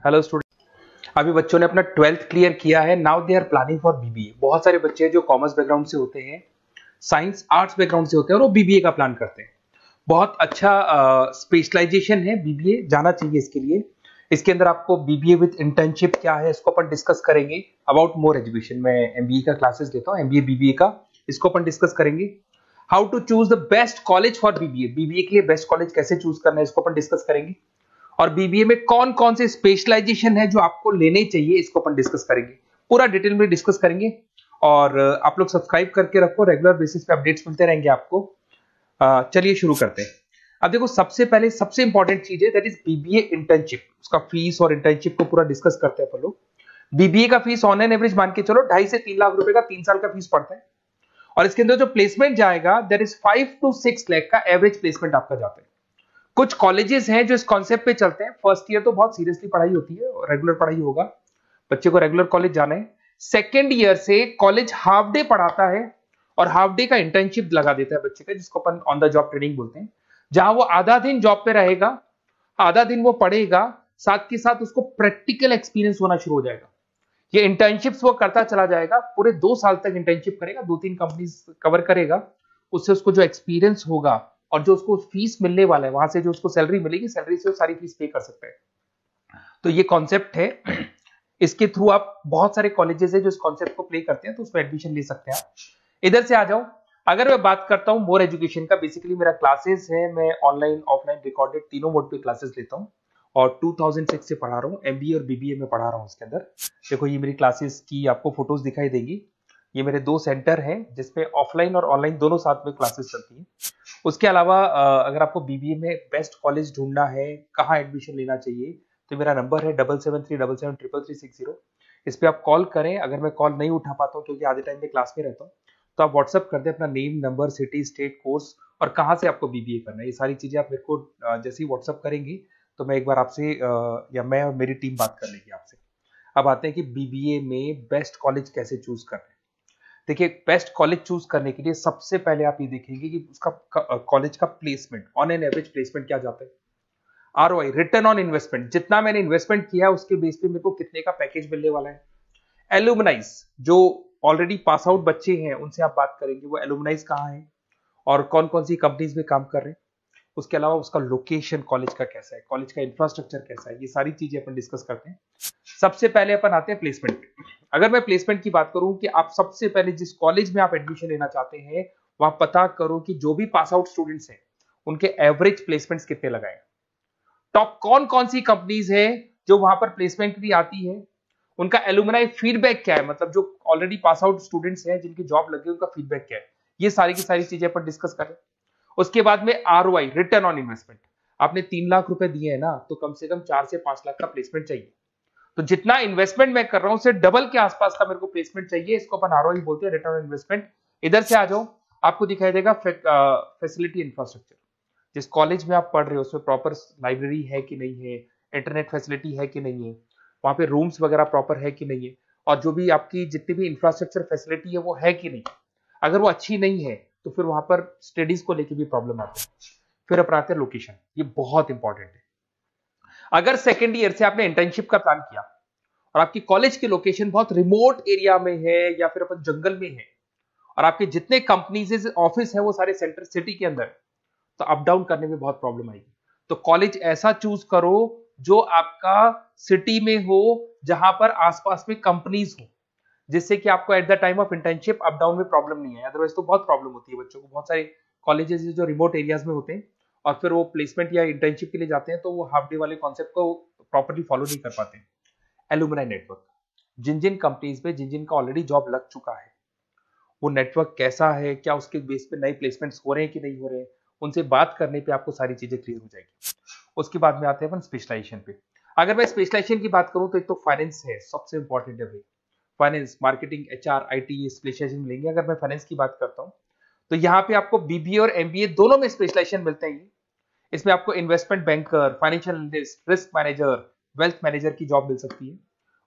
Hello student, अभी बच्चों ने अपना 12th क्लियर किया है। Now they are planning for BBA. बहुत सारे बच्चे हैं जो कॉमर्स बैकग्राउंड से होते हैं, साइंस आर्ट्स बैकग्राउंड से होते हैं और वो बीबीए का प्लान करते हैं। बहुत अच्छा स्पेशलाइजेशन है, बीबीए जाना चाहिए इसके लिए। इसके अंदर आपको बीबीए विद इंटर्नशिप क्या है इसको अपन डिस्कस करेंगे। अबाउट मोर एजुकेशन, मैं एमबीए का क्लासेस लेता हूँ, एमबीए बीबीए का, इसको अपन डिस्कस करेंगे। How to choose the best college for BBA, BBA के लिए बेस्ट कॉलेज कैसे चूज करना है इसको अपन डिस्कस करेंगे। और बीबीए में कौन कौन से स्पेशलाइजेशन है जो आपको लेने चाहिए इसको अपन डिस्कस करेंगे, पूरा डिटेल में डिस्कस करेंगे। और आप लोग सब्सक्राइब करके रखो, रेगुलर बेसिस पे अपडेट्स मिलते रहेंगे आपको। चलिए शुरू करते हैं। अब देखो, सबसे पहले सबसे इंपॉर्टेंट चीज है दैट इज बीबीए इंटर्नशिप। उसका फीस और इंटर्नशिप को पूरा डिस्कस करते हैं अपन लोग। बीबीए का फीस ऑन एन एवरेज मान के चलो 2.5 से 3 लाख रुपए का 3 साल का फीस पड़ता है। और इसके अंदर जो प्लेसमेंट जाएगा दैट इज 5 to 6 लाख का एवरेज प्लेसमेंट आपका जाता है। कुछ कॉलेजेस हैं जो इस कॉन्सेप्ट पे चलते हैं। फर्स्ट ईयर तो बहुत सीरियसली पढ़ाई होती है, रेगुलर पढ़ाई होगा, बच्चे को रेगुलर कॉलेज जाना है। सेकेंड ईयर से कॉलेज हाफ डे पढ़ाता है और हाफ डे का इंटर्नशिप लगा देता है बच्चे का, जिसको अपन ऑन द जॉब ट्रेनिंग बोलते हैं, जहां वो आधा दिन जॉब पे रहेगा, आधा दिन वो पढ़ेगा, साथ के साथ उसको प्रैक्टिकल एक्सपीरियंस होना शुरू हो जाएगा। ये इंटर्नशिप्स वो करता चला जाएगा, पूरे 2 साल तक इंटर्नशिप करेगा, 2-3 कंपनीज कवर करेगा। उससे उसको जो एक्सपीरियंस होगा और जो उसको फीस मिलने वाला है, वहां से जो उसको सैलरी मिलेगी, सैलरी से वो सारी फीस पे कर सकता है। तो ये कॉन्सेप्ट है। इसके थ्रू आप, बहुत सारे कॉलेजेस है जो इस कॉन्सेप्ट को प्ले करते हैं, तो उसमें एडमिशन ले सकते हैं आप। इधर से आ जाओ। अगर मैं बात करता हूं मोर एजुकेशन का, बेसिकली मेरा क्लासेस है, मैं ऑनलाइन ऑफलाइन रिकॉर्डेड तीनों मोड पे क्लासेस लेता हूं और 2006 से पढ़ा रहा हूं। एमबीए और बीबीए में पढ़ा रहा हूं। इसके अंदर देखो, ये मेरी क्लासेस की आपको फोटोज दिखाई देगी। ये मेरे 2 सेंटर हैं जिसमें ऑफलाइन और ऑनलाइन दोनों साथ में क्लासेस चलती हैं। उसके अलावा अगर आपको बीबीए में बेस्ट कॉलेज ढूंढना है, कहाँ एडमिशन लेना चाहिए, तो मेरा नंबर है 7737733360। इस पे आप कॉल करें। अगर मैं कॉल नहीं उठा पाता हूँ क्योंकि आधे टाइम में क्लास में रहता हूँ, तो आप व्हाट्सअप कर दें अपना name, number, city, state, course और कहाँ से आपको बीबीए करना है। ये सारी चीजें आप मेरे को जैसे ही व्हाट्सअप करेंगी तो मैं एक बार आपसे या मैं और मेरी टीम बात कर लेगी आपसे। अब आते हैं कि बीबीए में बेस्ट कॉलेज कैसे चूज करना है। देखिए, बेस्ट कॉलेज चूज करने के लिए सबसे पहले आप ये देखेंगे कि उसका कॉलेज का placement, on an average placement क्या जाता है। आरओआई, रिटर्न ऑन इन्वेस्टमेंट, जितना मैंने इन्वेस्टमेंट किया है उसके बेस पे मेरे को कितने का पैकेज मिलने वाला है। एलुमनाइज, जो ऑलरेडी पास आउट बच्चे हैं उनसे आप बात करेंगे, वो एलुमनाइज कहाँ है और कौन कौन सी कंपनीज में काम कर रहे हैं। उसके अलावा उसका लोकेशन कॉलेज का कैसा है, कॉलेज का इंफ्रास्ट्रक्चर कैसा है, ये सारी चीजें अपन डिस्कस करते हैं। सबसे पहले अपन आते हैं प्लेसमेंट पे। अगर मैं प्लेसमेंट की बात करूं कि आप सबसे पहले जिस कॉलेज में आप एडमिशन लेना चाहते हैं, वहां पता करो कि जो भी पास आउट स्टूडेंट्स हैं उनके एवरेज प्लेसमेंट्स कितने लगाए। टॉप कौन कौन सी कंपनीज है जो वहां पर प्लेसमेंट भी आती है, उनका एलुमनाई फीडबैक क्या है, मतलब जो ऑलरेडी पास आउट स्टूडेंट्स हैं जिनकी जॉब लगी उनका फीडबैक क्या है। ये सारी की सारी चीजें अपन डिस्कस करें। उसके बाद में आरओआई, रिटर्न ऑन इन्वेस्टमेंट। आपने 3 लाख रुपए दिए हैं ना, तो कम से कम 4 से 5 लाख का प्लेसमेंट चाहिए। तो जितना इन्वेस्टमेंट मैं कर रहा हूं उससे डबल के आसपास का मेरे को प्लेसमेंट चाहिए। इसको अपन आरओआई बोलते हैं, रिटर्न ऑन इन्वेस्टमेंट। इधर से आ जाओ, आपको दिखाई देगा फैसिलिटी इंफ्रास्ट्रक्चर। जिस कॉलेज में आप पढ़ रहे हो उसमें प्रॉपर लाइब्रेरी है कि नहीं है, इंटरनेट फैसिलिटी है कि नहीं है, वहां पे रूम्स वगैरह प्रॉपर है कि नहीं है, और जो भी आपकी जितनी भी इंफ्रास्ट्रक्चर फैसिलिटी है वो है कि नहीं। अगर वो अच्छी नहीं है तो फिर वहां पर स्टडीज को लेकर भी प्रॉब्लम आती है। फिर अपनाते हैं लोकेशन, ये बहुत इंपॉर्टेंट है। अगर सेकेंड ईयर से आपने इंटर्नशिप का प्लान किया और आपकी कॉलेज की लोकेशन बहुत रिमोट एरिया में है या फिर अपन जंगल में है और आपके जितने कंपनीज ऑफिस है वो सारे सेंटर सिटी के अंदर, तो अप डाउन करने में बहुत प्रॉब्लम आएगी। तो कॉलेज ऐसा चूज करो जो आपका सिटी में हो, जहां पर आसपास में कंपनीज हो, जिससे कि आपको at the time of internship up down में प्रॉब्लम नहीं है। अदरवाइज तो बहुत प्रॉब्लम होती है बच्चों को। बहुत सारे कॉलेजेस जो रिमोट एरियाज में होते हैं और फिर वो प्लेसमेंट या इंटर्नशिप के लिए जाते हैं तो वो हाफ डे वाले कॉन्सेप्ट को प्रॉपर्ली फॉलो नहीं कर पाते। एलुमनाई नेटवर्क, जिन जिन कंपनीज में जिन जिन का ऑलरेडी जॉब लग चुका है, वो नेटवर्क कैसा है, क्या उसके बेस पे नए प्लेसमेंट्स हो रहे हैं कि नहीं हो रहे हैं, उनसे बात करने पे आपको सारी चीजें क्लियर हो जाएगी। उसके बाद में आते हैं अपन स्पेशलाइजेशन पे। अगर मैं स्पेशलाइजेशन की बात करूं तो एक तो फाइनेंस है, सबसे इंपॉर्टेंट है भाई। Finance, marketing, HR, IT specialisation मिलेंगे। अगर मैं फाइनेंस की बात करता हूं तो यहाँ पे आपको बीबीए और एमबीए दोनों में स्पेशलाइजेशन मिलते हैं। इसमें आपको investment banker, financial analyst, risk manager, wealth manager की जॉब मिल सकती है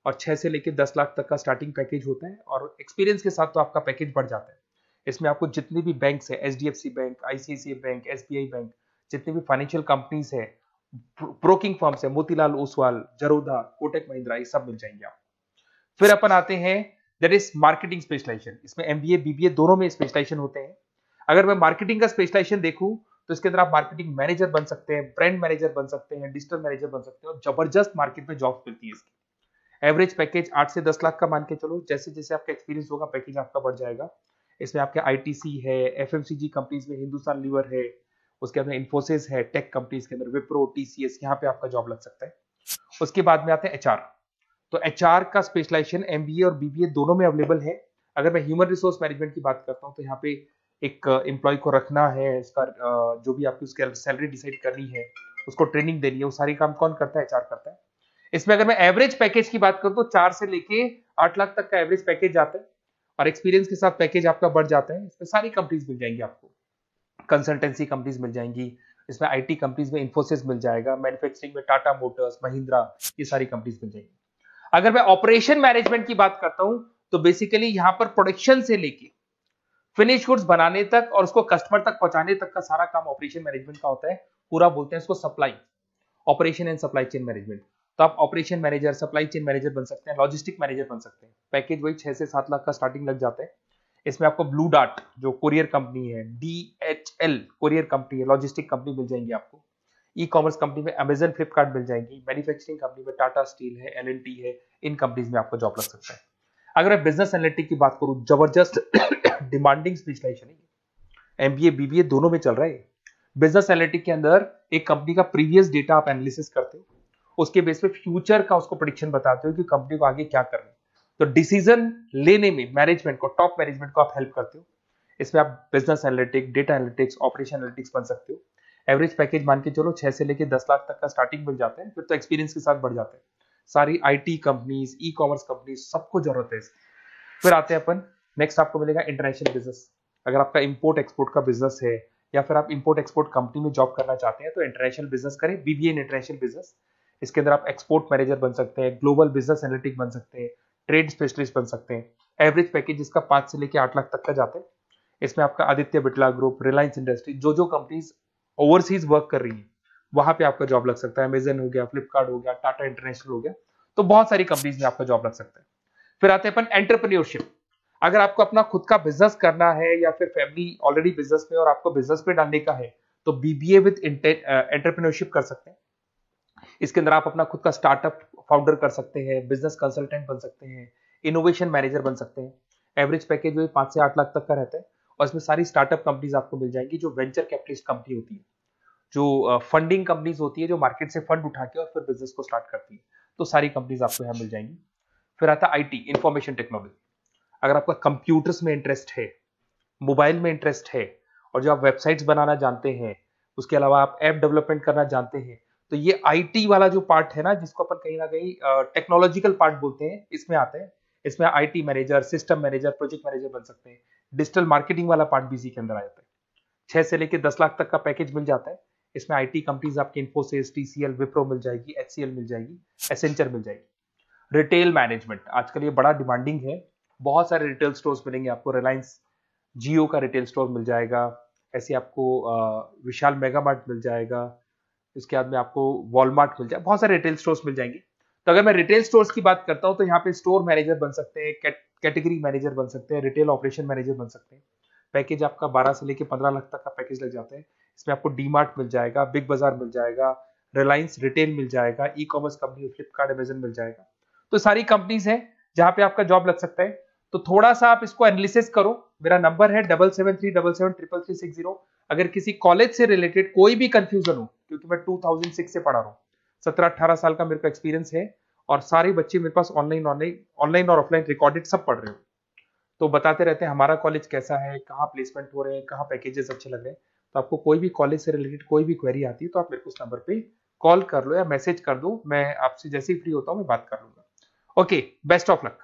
और 6 से लेकर 10 लाख तक का स्टार्टिंग पैकेज होता है और एक्सपीरियंस के साथ तो आपका पैकेज बढ़ जाता है। इसमें आपको जितनी भी बैंक्स है, HDFC bank, ICICI bank, SBI bank, जितनी भी फाइनेंशियल कंपनीज है, ब्रोकिंग फर्म्स है, मोतीलाल ओसवाल, जरोधा, कोटक महिंद्रा, ये सब मिल जाएंगे आप। फिर अपन आते हैं दैट इज मार्केटिंग स्पेशलाइजेशन। इसमें एमबीए बीबीए दोनों में स्पेशलाइजेशन होते हैं। अगर मैं मार्केटिंग का स्पेशलाइजेशन देखूं तो इसके अंदर आप मार्केटिंग मैनेजर बन सकते हैं, ब्रांड मैनेजर बन सकते हैं, डिजिटल मैनेजर बन सकते हैं, और जबरदस्त मार्केट में जॉब मिलती है इसकी। एवरेज पैकेज 8 से 10 लाख का मान के चलो। जैसे जैसे आपका एक्सपीरियंस होगा पैकेज आपका बढ़ जाएगा। इसमें आपके आईटीसी है, एफएमसीजी कंपनीज में हिंदुस्तान लीवर है, उसके अंदर इन्फोसिस है, टेक कंपनीज के अंदर विप्रो, टीसीएस, यहाँ पे आपका जॉब लग सकता है। उसके बाद में आते हैं एचआर। तो एचआर का स्पेशलाइजेशन एमबीए और बीबीए दोनों में अवेलेबल है। अगर मैं ह्यूमन रिसोर्स मैनेजमेंट की बात करता हूँ तो यहाँ पे एक एम्प्लॉय को रखना है, इसका जो भी आपकी उसकी सैलरी डिसाइड करनी है, उसको ट्रेनिंग देनी है, वो सारी काम कौन करता है? एचआर करता है। इसमें अगर मैं एवरेज पैकेज की बात करूं तो 4 से लेके 8 लाख तक का एवरेज पैकेज जाता है, और एक्सपीरियंस के साथ पैकेज आपका बढ़ जाता है। इसमें सारी कंपनीज मिल जाएंगी आपको, कंसल्टेंसी कंपनीज मिल जाएंगी, इसमें आईटी कंपनीज में इन्फोसिस मिल जाएगा, मैन्युफैक्चरिंग में टाटा मोटर्स, महिंद्रा, ये सारी कंपनीज मिल जाएंगी। अगर मैं ऑपरेशन मैनेजमेंट की बात करता हूं तो बेसिकली यहां पर प्रोडक्शन से लेके फिनिश गुड्स बनाने तक और उसको कस्टमर तक पहुंचाने तक का सारा काम ऑपरेशन मैनेजमेंट का होता है। पूरा बोलते हैं इसको supply, operation and supply chain management. तो आप operation manager, supply chain manager बन सकते हैं, लॉजिस्टिक मैनेजर बन सकते हैं। पैकेज वही 6 से 7 लाख का स्टार्टिंग लग जाता है। इसमें आपको ब्लू डार्ट जो कोरियर कंपनी है, डीएचएल कोरियर कंपनी है, लॉजिस्टिक कंपनी मिल जाएंगी आपको। ई कॉमर्स कंपनी में अमेजन, फ्लिपकार्ट मिल जाएंगी। मैन्युफैक्चरिंग कंपनी में टाटा स्टील है, एलएनटी है, इन कंपनीज में आपको जॉब लग सकता है। अगर मैं बिजनेस एनालिटिक की बात करूं, जबरदस्त डिमांडिंग स्पेशलाइजेशन है, एमबीए बीबीए दोनों में चल रहा है। बिजनेस एनालिटिक के अंदर एक कंपनी का प्रीवियस डेटा आप एनालिसिस करते हो, उसके बेस पे फ्यूचर का उसको प्रेडिक्शन बताते हो कि कंपनी को आगे क्या करना है। तो डिसीजन लेने में मैनेजमेंट को, टॉप मैनेजमेंट को आप हेल्प करते हो। इसमें आप business analytic, data analytics, operation analytics बन सकते हो। एवरेज पैकेज मान के चलो 6 से लेके 10 लाख तक का स्टार्टिंग मिल जाता है, फिर तो एक्सपीरियंस के साथ बढ़ जाता है। सारी IT companies, e commerce companies, सबको जरूरत है इसकी। फिर आते हैं अपन, नेक्स्ट आपको मिलेगा इंटरनेशनल बिजनेस। अगर आपका इंपोर्ट एक्सपोर्ट का बिजनेस है या फिर आप इंपोर्ट एक्सपोर्ट कंपनी में जॉब करना चाहते हैं तो इंटरनेशनल बिजनेस करें, बीबीए इन इंटरनेशनल बिजनेस। इसके अंदर आप एक्सपोर्ट मैनेजर बन सकते हैं, ग्लोबल बिजनेस एनालिटिक बन सकते हैं, ट्रेड स्पेशलिस्ट बन सकते हैं। एवरेज पैकेज इसका 5 से लेकर 8 लाख तक का जाता है। इसमें आपका आदित्य बिरला ग्रुप, रिलायंस इंडस्ट्री, जो कंपनीज ओवरसीज वर्क कर रही है वहां पे आपका जॉब लग सकता है। अमेजन हो गया, फ्लिपकार्ट हो गया, टाटा इंटरनेशनल हो गया, तो बहुत सारी कंपनीज में आपका जॉब लग सकता है। फिर आते हैं अपन एंटरप्रेन्योरशिप। अगर आपको अपना खुद का बिजनेस करना है या फिर फैमिली ऑलरेडी बिजनेस में और आपको बिजनेस पे डालने का है तो बीबीए विद एंटरप्रेन्योरशिप कर सकते हैं। इसके अंदर आप अपना खुद का स्टार्टअप फाउंडर कर सकते हैं, बिजनेस कंसल्टेंट बन सकते हैं, इनोवेशन मैनेजर बन सकते हैं। एवरेज पैकेज वही 5 से 8 लाख तक का रहता है, और इसमें सारी स्टार्टअप कंपनीज आपको मिल जाएंगी जो वेंचर कैपिटलिस्ट कंपनी होती है, जो फंडिंग कंपनीज होती है, जो मार्केट से फंड उठा के और फिर बिजनेस को स्टार्ट करती है। तो सारी कंपनीज आपको यहाँ मिल जाएंगी। फिर आता है आईटी, इंफॉर्मेशन टेक्नोलॉजी। अगर आपका कंप्यूटर्स में इंटरेस्ट है, मोबाइल में इंटरेस्ट है, और जो आप वेबसाइट्स बनाना जानते हैं, उसके अलावा आप ऐप डेवलपमेंट करना जानते हैं, तो ये आईटी वाला जो पार्ट है ना, जिसको अपन कहीं ना कहीं टेक्नोलॉजिकल पार्ट बोलते हैं, इसमें आते हैं। इसमें IT manager, system manager, project manager बन सकते हैं। डिजिटल मार्केटिंग वाला पार्ट भी इसी के अंदर आ जाता है। 6 से लेकर 10 लाख तक का पैकेज मिल जाता है। इसमें आईटी कंपनीज आपकी इन्फोसिस, टीसीएल, विप्रो मिल जाएगी, एचसीएल मिल जाएगी, एसेंचर मिल जाएगी। रिटेल मैनेजमेंट आजकल ये बड़ा डिमांडिंग है। बहुत सारे रिटेल स्टोर्स मिलेंगे आपको। रिलायंस जियो का रिटेल स्टोर मिल जाएगा, ऐसे आपको विशाल मेगा मार्ट मिल जाएगा, इसके बाद में आपको वॉलमार्ट मिल जाएगा, बहुत सारे रिटेल स्टोर्स मिल जाएंगे। तो अगर मैं रिटेल स्टोर्स की बात करता हूं तो यहाँ पे स्टोर मैनेजर बन सकते हैं, कैटेगरी मैनेजर बन सकते हैं, रिटेल ऑपरेशन मैनेजर बन सकते हैं। पैकेज आपका 12 से लेकर 15 लाख तक का पैकेज लग जाता है। इसमें आपको डी मार्ट मिल जाएगा, बिग बाजार मिल जाएगा, रिलायंस रिटेल मिल जाएगा, e commerce company Flipkart, Amazon मिल जाएगा। तो सारी कंपनीज है जहां पे आपका जॉब लग सकता है। तो थोड़ा सा आप इसको एनालिसिस करो। मेरा नंबर है 7737733360। अगर किसी कॉलेज से रिलेटेड कोई भी कंफ्यूजन हो, क्योंकि मैं 2006 से पढ़ा रहा हूँ, 17-18 साल का मेरे को एक्सपीरियंस है, और सारे बच्चे मेरे पास ऑनलाइन और ऑफलाइन रिकॉर्डेड सब पढ़ रहे हो, तो बताते रहते हैं हमारा कॉलेज कैसा है, कहाँ प्लेसमेंट हो रहे हैं, कहाँ पैकेजेस अच्छे लग रहे हैं। तो आपको कोई भी कॉलेज से रिलेटेड कोई भी क्वेरी आती है तो आप मेरे को उस नंबर पे कॉल कर लो या मैसेज कर दो, मैं आपसे जैसे ही फ्री होता हूँ मैं बात कर लूंगा। Okay, best of luck.